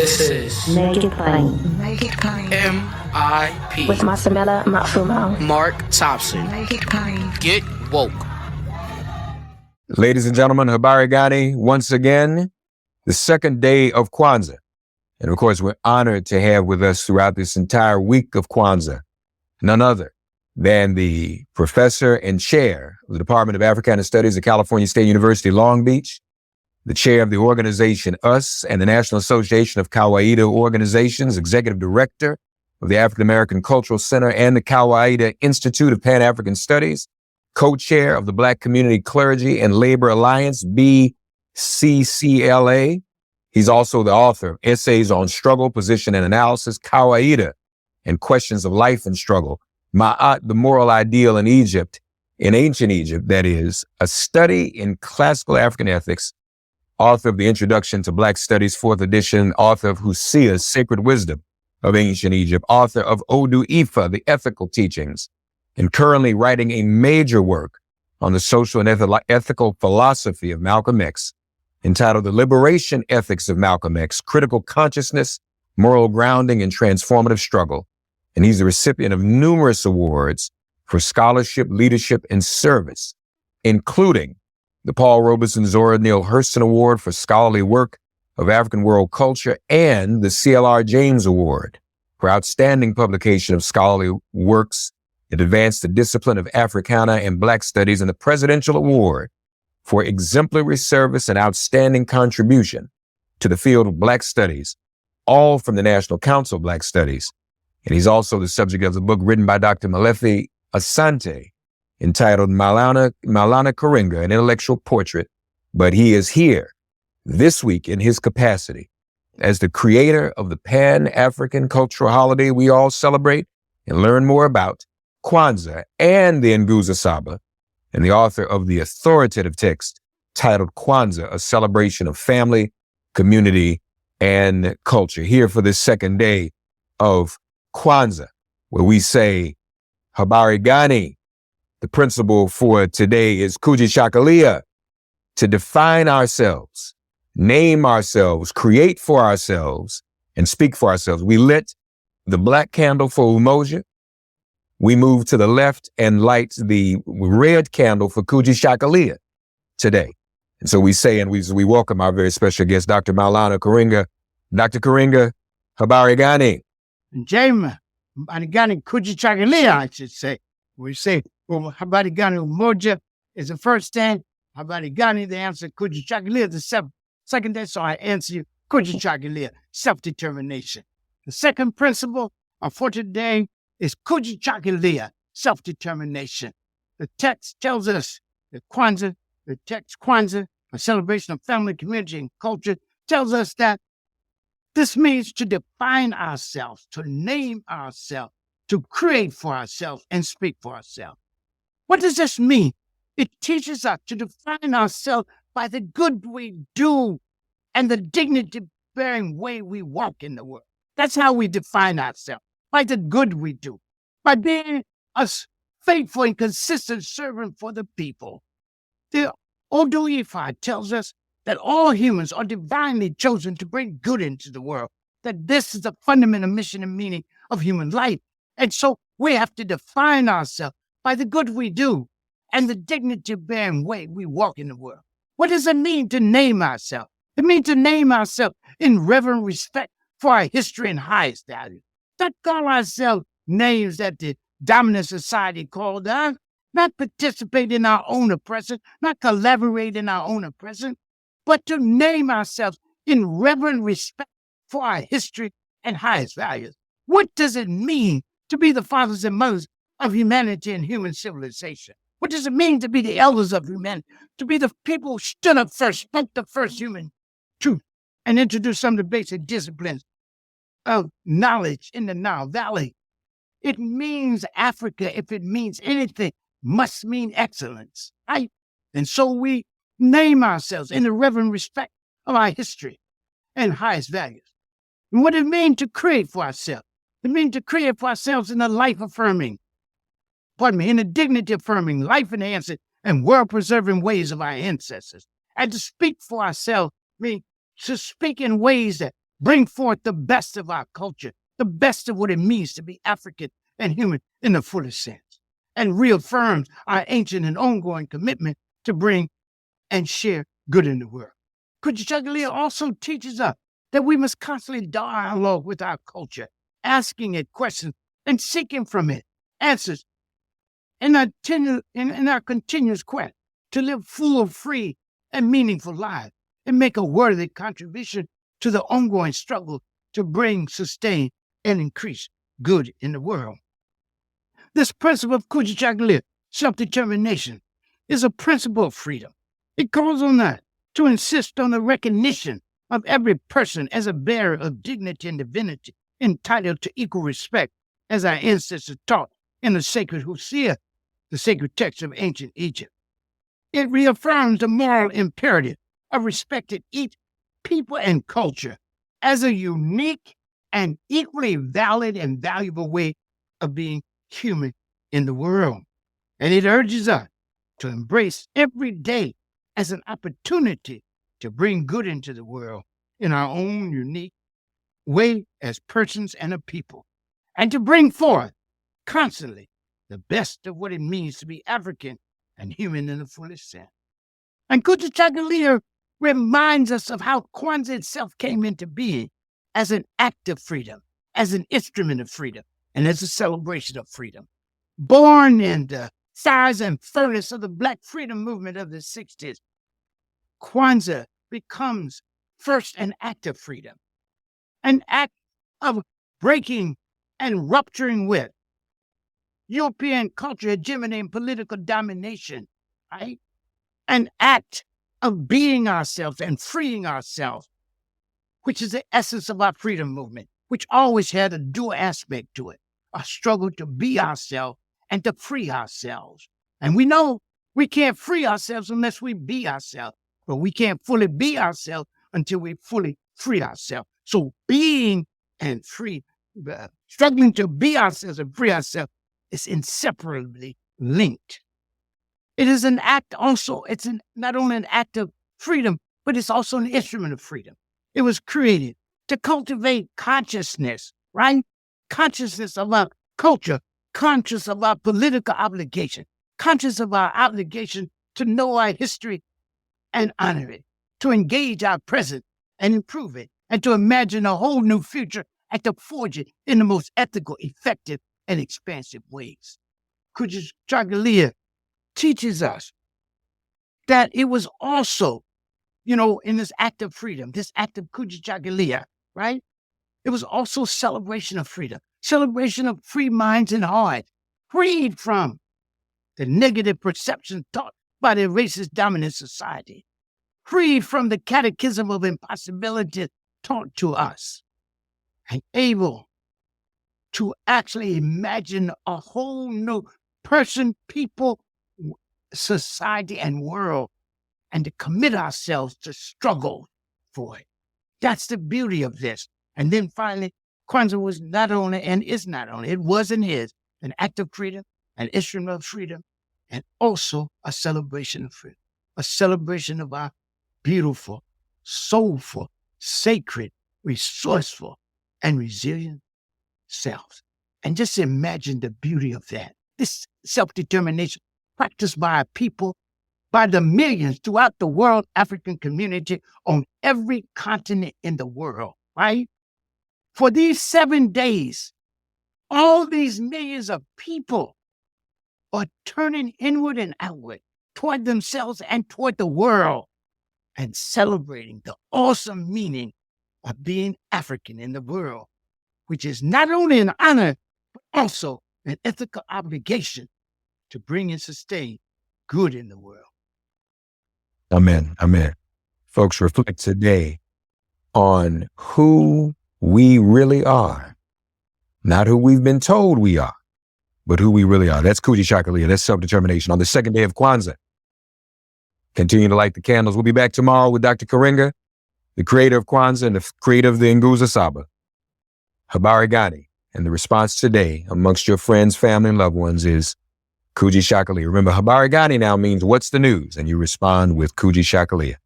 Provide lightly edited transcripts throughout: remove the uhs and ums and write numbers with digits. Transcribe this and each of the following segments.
This is Make It Plain. Make It Plain. MIP With Masamela Matfumo. Mark Thompson. Make It Plain. Get woke. Ladies and gentlemen, Habari Gani, once again, the second day of Kwanzaa. And of course, we're honored to have with us throughout this entire week of Kwanzaa none other than the professor and chair of the Department of Africana Studies at California State University, Long Beach, the chair of the organization US and the National Association of Kawaida Organizations, executive director of the African American Cultural Center and the Kawaida Institute of Pan-African Studies, co-chair of the Black Community Clergy and Labor Alliance, BCCLA. He's also the author of essays on struggle, position, and analysis, Kawaida, and questions of life and struggle, Ma'at, the moral ideal in Egypt, in ancient Egypt, that is, a study in classical African ethics, author of the Introduction to Black Studies, 4th edition, author of Husia's Sacred Wisdom of Ancient Egypt, author of Odu Ifa, the Ethical Teachings, and currently writing a major work on the social and ethical philosophy of Malcolm X, entitled The Liberation Ethics of Malcolm X, Critical Consciousness, Moral Grounding, and Transformative Struggle. And he's the recipient of numerous awards for scholarship, leadership, and service, including the Paul Robeson Zora Neale Hurston Award for Scholarly Work of African World Culture and the CLR James Award for Outstanding Publication of Scholarly Works that advanced the discipline of Africana and Black Studies, and the Presidential Award for Exemplary Service and Outstanding Contribution to the field of Black Studies, all from the National Council of Black Studies. And he's also the subject of the book written by Dr. Malefi Asante, entitled Maulana Karenga, an Intellectual Portrait. But he is here this week in his capacity as the creator of the Pan-African cultural holiday we all celebrate and learn more about, Kwanzaa, and the Nguzo Saba, and the author of the authoritative text titled Kwanzaa, a celebration of family, community, and culture. Here for this second day of Kwanzaa, where we say, Habari Gani. The principle for today is Kujichagulia, to define ourselves, name ourselves, create for ourselves, and speak for ourselves. We lit the black candle for Umoja. We move to the left and light the red candle for Kujichagulia today. And so we say, and we welcome our very special guest, Dr. Maulana Karenga. Dr. Karenga, Habari Gani. James, Habari Gani Kujichagulia, I should say. We say, well, Habari Gani Umoja is the first thing. Habari Gani, the answer, Kujichagulia, the second thing. So I answer you, Kujichagulia, self-determination. The second principle for today is Kujichagulia, self-determination. The text tells us that Kwanzaa, a celebration of family, community, and culture, tells us that this means to define ourselves, to name ourselves, to create for ourselves, and speak for ourselves. What does this mean? It teaches us to define ourselves by the good we do and the dignity-bearing way we walk in the world. That's how we define ourselves. By the good we do, by being a faithful and consistent servant for the people. The Odu Ifa tells us that all humans are divinely chosen to bring good into the world, that this is the fundamental mission and meaning of human life. And so we have to define ourselves by the good we do and the dignity-bearing way we walk in the world. What does it mean to name ourselves? It means to name ourselves in reverent respect for our history and highest value. Not call ourselves names that the dominant society called us, not participate in our own oppression, not collaborate in our own oppression, but to name ourselves in reverent respect for our history and highest values. What does it mean to be the fathers and mothers of humanity and human civilization? What does it mean to be the elders of humanity, to be the people who stood up first, spoke the first human truth, and introduced some of the basic disciplines of knowledge in the Nile Valley? It means Africa, if it means anything, must mean excellence, right? And so we name ourselves in the reverent respect of our history and highest values. And what it means to create for ourselves? It means to create for ourselves in the life-affirming, in the dignity-affirming, life-enhancing, and world-preserving ways of our ancestors. And to speak for ourselves means to speak in ways that bring forth the best of our culture, the best of what it means to be African and human in the fullest sense, and reaffirms our ancient and ongoing commitment to bring and share good in the world. Kujichagulia also teaches us that we must constantly dialogue with our culture, asking it questions and seeking from it answers in our continuous quest to live full, free, and meaningful lives and make a worthy contribution to the ongoing struggle to bring, sustain, and increase good in the world. This principle of Kujichagulia, self-determination, is a principle of freedom. It calls on us to insist on the recognition of every person as a bearer of dignity and divinity, entitled to equal respect, as our ancestors taught in the sacred Husia, the sacred text of ancient Egypt. It reaffirms the moral imperative of respecting each people and culture as a unique and equally valid and valuable way of being human in the world. And it urges us to embrace every day as an opportunity to bring good into the world in our own unique way as persons and a people, and to bring forth constantly the best of what it means to be African and human in the fullest sense. And Kujichagulia reminds us of how Kwanzaa itself came into being as an act of freedom, as an instrument of freedom, and as a celebration of freedom. Born in the fires and furnace of the Black freedom movement of the 60s, Kwanzaa becomes first an act of freedom, an act of breaking and rupturing with European culture, hegemony, and political domination, right? An act of being ourselves and freeing ourselves, which is the essence of our freedom movement, which always had a dual aspect to it, a struggle to be ourselves and to free ourselves. And we know we can't free ourselves unless we be ourselves, but we can't fully be ourselves until we fully free ourselves. So being and free, struggling to be ourselves and free ourselves is inseparably linked. It is an act also, not only an act of freedom, but it's also an instrument of freedom. It was created to cultivate consciousness, right? Consciousness of our culture, conscious of our political obligation, conscious of our obligation to know our history and honor it, to engage our present and improve it, and to imagine a whole new future and to forge it in the most ethical, effective, and expansive ways. Kujichagulia teaches us that it was also, in this act of freedom, this act of Kujichagulia, right? It was also celebration of freedom, celebration of free minds and hearts, freed from the negative perceptions taught by the racist dominant society, freed from the catechism of impossibility taught to us, and able to actually imagine a whole new person, people, society, and world, and to commit ourselves to struggle for it. That's the beauty of this. And then finally, Kwanzaa was not only, and is not only, it was and is an act of freedom, an instrument of freedom, and also a celebration of freedom, a celebration of our beautiful, soulful, sacred, resourceful, and resilient selves. And just imagine the beauty of that. This self-determination practiced by our people, by the millions throughout the world, African community on every continent in the world, right? For these 7 days, all these millions of people are turning inward and outward toward themselves and toward the world and celebrating the awesome meaning of being African in the world, which is not only an honor, but also an ethical obligation to bring and sustain good in the world. Amen. Amen. Folks, reflect today on who we really are, not who we've been told we are, but who we really are. That's Kujichagulia. That's self-determination on the second day of Kwanzaa. Continue to light the candles. We'll be back tomorrow with Dr. Karenga, the creator of Kwanzaa and the creator of the Nguzo Saba. Habari Gani. And the response today amongst your friends, family, and loved ones is Kujichagulia. Remember, Habari Gani now means what's the news? And you respond with Kujichagulia.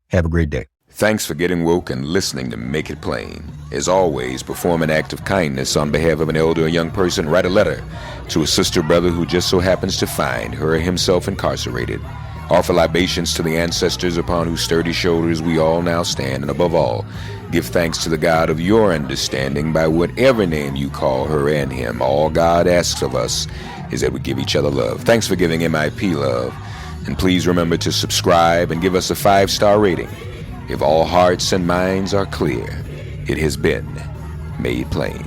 Have a great day. Thanks for getting woke and listening to Make It Plain. As always, perform an act of kindness on behalf of an elder or young person. Write a letter to a sister brother who just so happens to find her or himself incarcerated. Offer libations to the ancestors upon whose sturdy shoulders we all now stand. And above all, give thanks to the God of your understanding by whatever name you call her and him. All God asks of us is that we give each other love. Thanks for giving MIP love. And please remember to subscribe and give us a 5-star rating. If all hearts and minds are clear, it has been made plain.